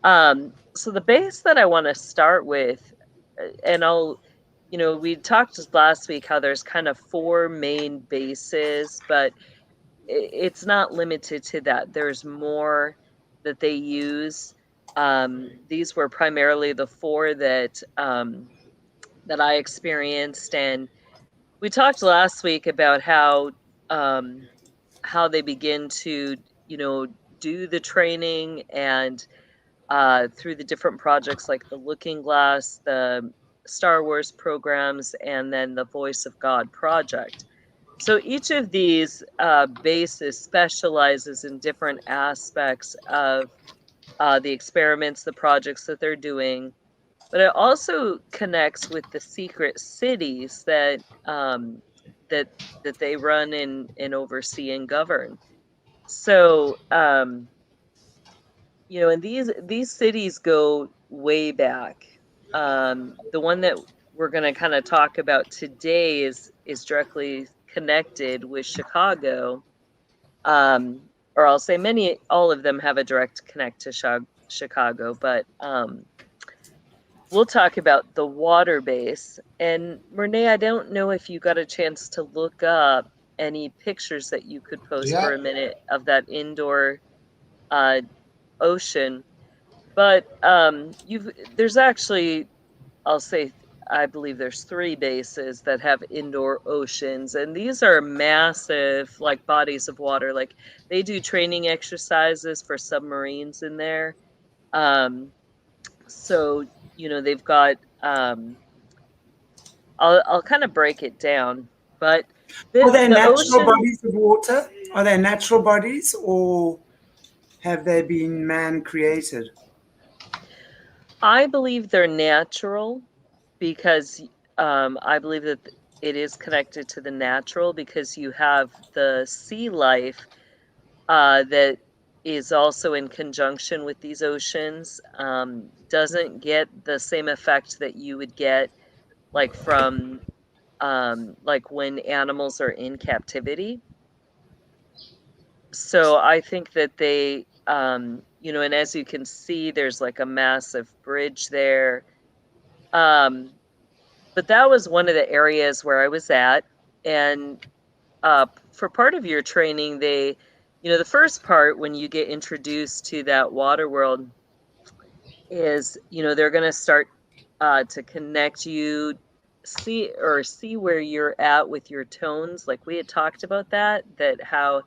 So the base that I want to start with, and we talked last week how there's kind of 4 main bases, but it's not limited to that. There's more that they use. These were primarily the 4 that I experienced, and we talked last week about how they begin to, do the training and through the different projects like the Looking Glass, the Star Wars programs, and then the Voice of God project. So each of these bases specializes in different aspects of the experiments, the projects that they're doing, but it also connects with the secret cities that that they run and oversee and govern. So and these cities go way back. The one that we're going to kind of talk about today is directly connected with Chicago. Or I'll say all of them have a direct connect to Chicago, but we'll talk about the water base. And Morné, I don't know if you got a chance to look up any pictures that you could post Yeah. for a minute of that indoor uh, ocean. But there's actually, I'll say, I believe there's 3 bases that have indoor oceans, and these are massive, like, bodies of water. Like, they do training exercises for submarines in there. Um, so, they've got, I'll kind of break it down, but Are they the natural ocean, bodies of water? Are they natural bodies, or have they been man created? I believe they're natural because I believe that it is connected to the natural because you have the sea life that is also in conjunction with these oceans, doesn't get the same effect that you would get like from like when animals are in captivity. So I think that they and as you can see, there's like a massive bridge there. Um, but that was one of the areas where I was at, and for part of your training, the first part when you get introduced to that water world is, they're going to start to connect you, see where you're at with your tones. Like we had talked about that how,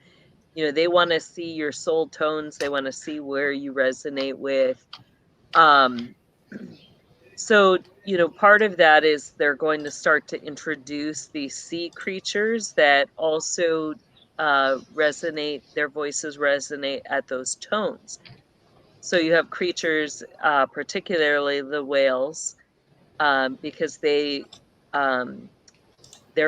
they want to see your soul tones. They want to see where you resonate with. Um, so, part of that is they're going to start to introduce these sea creatures that also their voices resonate at those tones. So you have creatures, particularly the whales, because their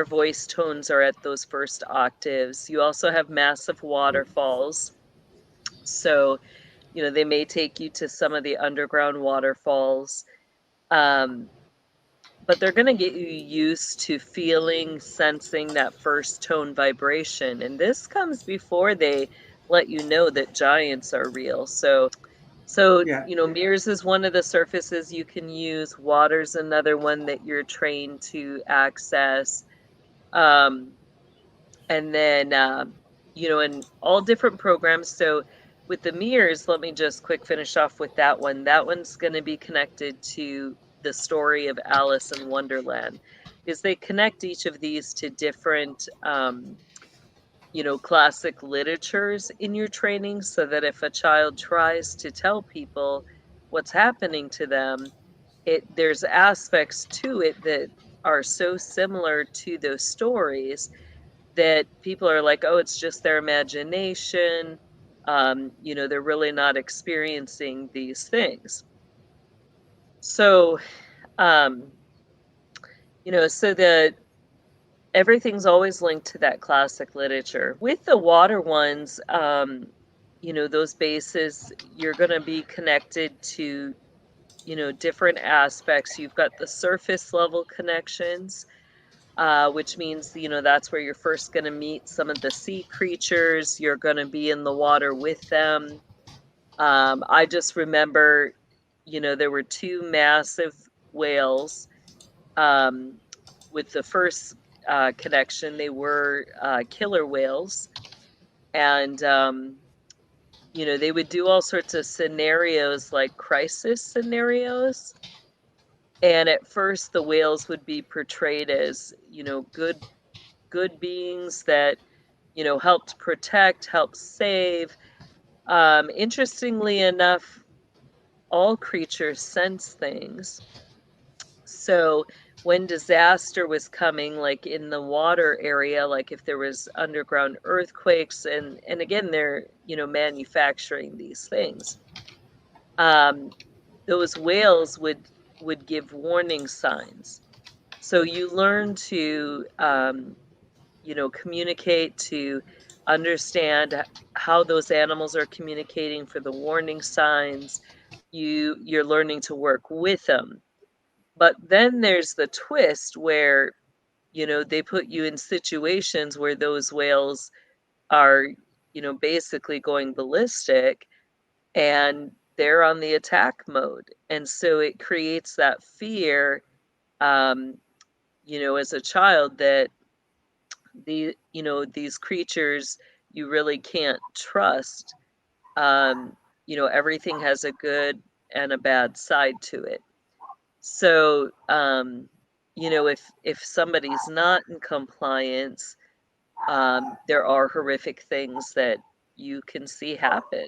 voice tones are at those first octaves. You also have massive waterfalls. So, they may take you to some of the underground waterfalls. But they're going to get you used to feeling, sensing that first tone vibration. And this comes before they let you know that giants are real. So, Yeah. mirrors is one of the surfaces you can use. Water's another one that you're trained to access. Um, and then, in all different programs. So with the mirrors, let me just quick finish off with that one. That one's going to be connected to the story of Alice in Wonderland, because they connect each of these to different, classic literatures in your training, so that if a child tries to tell people what's happening to them, there's aspects to it that are so similar to those stories that people are like, oh, it's just their imagination. They're really not experiencing these things. So, um, so everything's always linked to that classic literature. With the water ones, those bases, you're going to be connected to, different aspects. You've got the surface level connections, which means, that's where you're first going to meet some of the sea creatures. You're going to be in the water with them. I just remember, you know, there were two massive whales. With the first connection, they were killer whales. And, you know, they would do all sorts of scenarios, like crisis scenarios. And at first, the whales would be portrayed as, you know, good beings that, you know, helped protect, helped save. Interestingly enough, all creatures sense things. So when disaster was coming, like in the water area, like if there was underground earthquakes, and again, they're, you know, manufacturing these things, those whales would give warning signs. So you learn to, you know, communicate, to understand how those animals are communicating for the warning signs. You're learning to work with them. But then there's the twist where, you know, they put you in situations where those whales are, you know, basically going ballistic, and they're on the attack mode. And so it creates that fear, you know, as a child, that you know, these creatures you really can't trust. Um, you know, everything has a good and a bad side to it. So, you know, if somebody's not in compliance, there are horrific things that you can see happen.